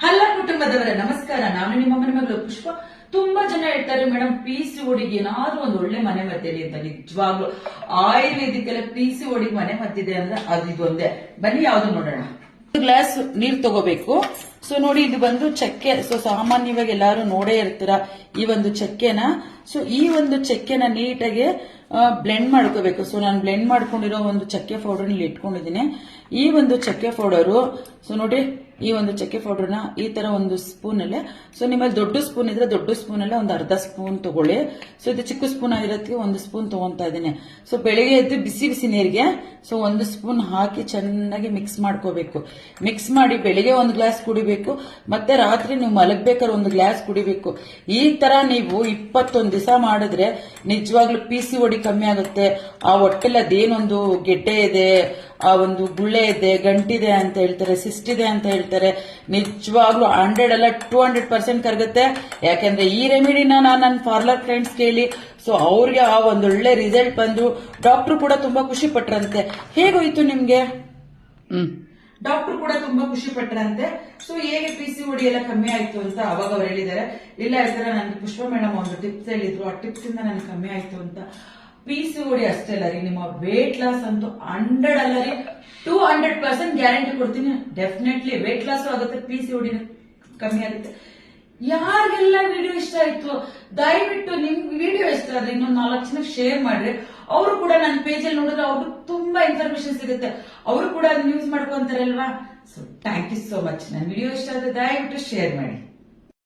ಹಲ್ಲ ಕುಟುಂಬದವರ ನಮಸ್ಕಾರ. ನಾನು ನಿಮ್ಮ ಮನೆ ಮಗಳು ಪುಷ್ಪ. ತುಂಬಾ ಜನ ಹೇಳ್ತಾರೆ ಮೇಡಮ್ PCOD ಏನಾದ್ರೂ ಒಂದು ಒಳ್ಳೆ ಮನೆ ಮದ್ದಿದೆ ಅಂತ. ನಿಜವಾಗ್ಲು ಆಯುರ್ವೇದಿಕ್ಕೆಲ್ಲ PCOD ಮನೆ ಮದ್ದಿದೆ ಅಂದ್ರೆ ಅದು ಇದೊಂದೇ. ಬನ್ನಿ ಯಾವ್ದು ನೋಡೋಣ. ಗ್ಲಾಸ್ ನೀರ್ ತಗೋಬೇಕು. ಸೊ ನೋಡಿ, ಇದು ಬಂದು ಚಕ್ಕೆ. ಸೊ ಸಾಮಾನ್ಯವಾಗಿ ಎಲ್ಲಾರು ನೋಡೇ ಇರ್ತೀರ ಈ ಒಂದು ಚಕ್ಕೆನ. ಸೊ ಈ ಒಂದು ಚಕ್ಕೆನ ನೀಟಾಗಿ ಬ್ಲೆಂಡ್ ಮಾಡ್ಕೋಬೇಕು. ಸೊ ನಾನು ಬ್ಲೆಂಡ್ ಮಾಡ್ಕೊಂಡಿರೋ ಒಂದು ಚಕ್ಕೆ ಪೌಡರ್ ಇಲ್ಲಿ ಇಟ್ಕೊಂಡಿದ್ದೀನಿ. ಈ ಒಂದು ಚಕ್ಕೆ ಪೌಡರು, ಸೊ ನೋಡಿ, ಈ ಒಂದು ಚಕ್ಕೆ ಪೌಡರ್ನ ಈ ತರ ಒಂದು ಸ್ಪೂನ್ ಅಲ್ಲೇ, ಸೊ ನಿಮ್ಮಲ್ಲಿ ದೊಡ್ಡ ಸ್ಪೂನ್ ಇದ್ರೆ ದೊಡ್ಡ ಸ್ಪೂನ್ ಅಲ್ಲೇ ಒಂದು ಅರ್ಧ ಸ್ಪೂನ್ ತಗೊಳ್ಳಿ. ಸೊ ಇದು ಚಿಕ್ಕ ಸ್ಪೂನ್ ಆಗಿರೋದಕ್ಕೆ ಒಂದು ಸ್ಪೂನ್ ತಗೊಂತಾ ಇದ್ದೀನಿ. ಸೊ ಬೆಳಿಗ್ಗೆ ಎದ್ದು ಬಿಸಿ ಬಿಸಿ ನೀರಿಗೆ ಸೊ ಒಂದು ಸ್ಪೂನ್ ಹಾಕಿ ಚೆನ್ನಾಗಿ ಮಿಕ್ಸ್ ಮಾಡ್ಕೋಬೇಕು. ಮಿಕ್ಸ್ ಮಾಡಿ ಬೆಳಿಗ್ಗೆ ಒಂದು ಗ್ಲಾಸ್ ಕುಡಿಬೇಕು, ಮತ್ತೆ ರಾತ್ರಿ ನೀವು ಮಲಗ್ಬೇಕಾದ್ರೆ ಒಂದು ಗ್ಲಾಸ್ ಕುಡಿಬೇಕು. ಈ ತರ ನೀವು 21 ದಿವಸ ಮಾಡಿದ್ರೆ ನಿಜವಾಗ್ಲೂ PCOD ಕಮ್ಮಿ ಆಗುತ್ತೆ. ಆ ಹೊಟ್ಟೆಲ್ ಅದೇನೊಂದು ಗೆಡ್ಡೆ ಇದೆ, ಆ ಒಂದು ಗುಳ್ಳೆ ಇದೆ, ಗಂಟಿದೆ ಅಂತ ಹೇಳ್ತಾರೆ, ಸಿಸ್ಟ್ ಇದೆ ಅಂತ ಹೇಳ್ತಾರೆ, ನಿಜವಾಗ್ಲೂ 100 ಅಲ್ಲ 200% ಕರಗುತ್ತೆ. ಯಾಕಂದ್ರೆ ಈ ರೆಮಿಡಿನ ನಾನು ನನ್ನ ಪಾರ್ಲರ್ ಫ್ರೆಂಡ್ಸ್ ಕೇಳಿ ಸೊ ಅವ್ರಿಗೆ ಆ ಒಂದೊಳ್ಳೆ ರಿಸಲ್ಟ್ ಬಂದು ಡಾಕ್ಟರ್ ಕೂಡ ತುಂಬಾ ಖುಷಿ ಪಟ್ರಂತೆ. ಹೇಗೋಯ್ತು ನಿಮ್ಗೆ? ಡಾಕ್ಟರ್ ಕೂಡ ತುಂಬಾ ಖುಷಿ ಪಟ್ರಂತೆ. ಸೊ ಹೇಗೆ PCOD ಎಲ್ಲ ಕಮ್ಮಿ ಆಯ್ತು ಅಂತ ಅವಾಗ ಅವ್ರು ಹೇಳಿದ್ದಾರೆ. ಇಲ್ಲ ಹೇಳ್ತಾರೆ, ನನ್ಗೆ ಪುಷ್ಪ ಮೇಡಮ್ ಒಂದು ಟಿಪ್ಸ್ ಹೇಳಿದ್ರು, ಆ ಟಿಪ್ಸ್ ಇಂದ ನನ್ಗೆ ಕಮ್ಮಿ ಆಯ್ತು ಅಂತ. PCOD ಅಷ್ಟೇ ಅಲ್ಲ ರೀ, ನಿಮ್ಮ ವೇಟ್ ಲಾಸ್ ಅಂತೂ 100 ಅಲ್ಲ ರೀ 200% ಗ್ಯಾರಂಟಿ ಕೊಡ್ತೀನಿ. ಡೆಫಿನೆಟ್ಲಿ ವೇಟ್ ಲಾಸ್ ಆಗುತ್ತೆ, PCOD ಕಮ್ಮಿ ಆಗುತ್ತೆ. ಯಾರಿಗೆಲ್ಲ ವಿಡಿಯೋ ಇಷ್ಟ ಆಯ್ತು ದಯವಿಟ್ಟು ನಿಮ್ಗೆ ವಿಡಿಯೋ ಇಷ್ಟ ಆದ್ರೆ ಇನ್ನೊಂದು 4 ಜನಕ್ಕೆ ಶೇರ್ ಮಾಡ್ರಿ. ಅವರು ಕೂಡ ನನ್ನ ಪೇಜ್ ಅಲ್ಲಿ ನೋಡಿದ್ರೆ ಅವ್ರಿಗೆ ತುಂಬಾ ಇನ್ಫಾರ್ಮೇಶನ್ ಸಿಗುತ್ತೆ. ಅವರು ಕೂಡ ಅದನ್ನ ಯೂಸ್ ಮಾಡ್ಕೊಂತಾರಲ್ವಾ. So thank you so much. ನನ್ನ ವಿಡಿಯೋ ಇಷ್ಟ ಆದ್ರೆ ದಯವಿಟ್ಟು ಶೇರ್ ಮಾಡಿ.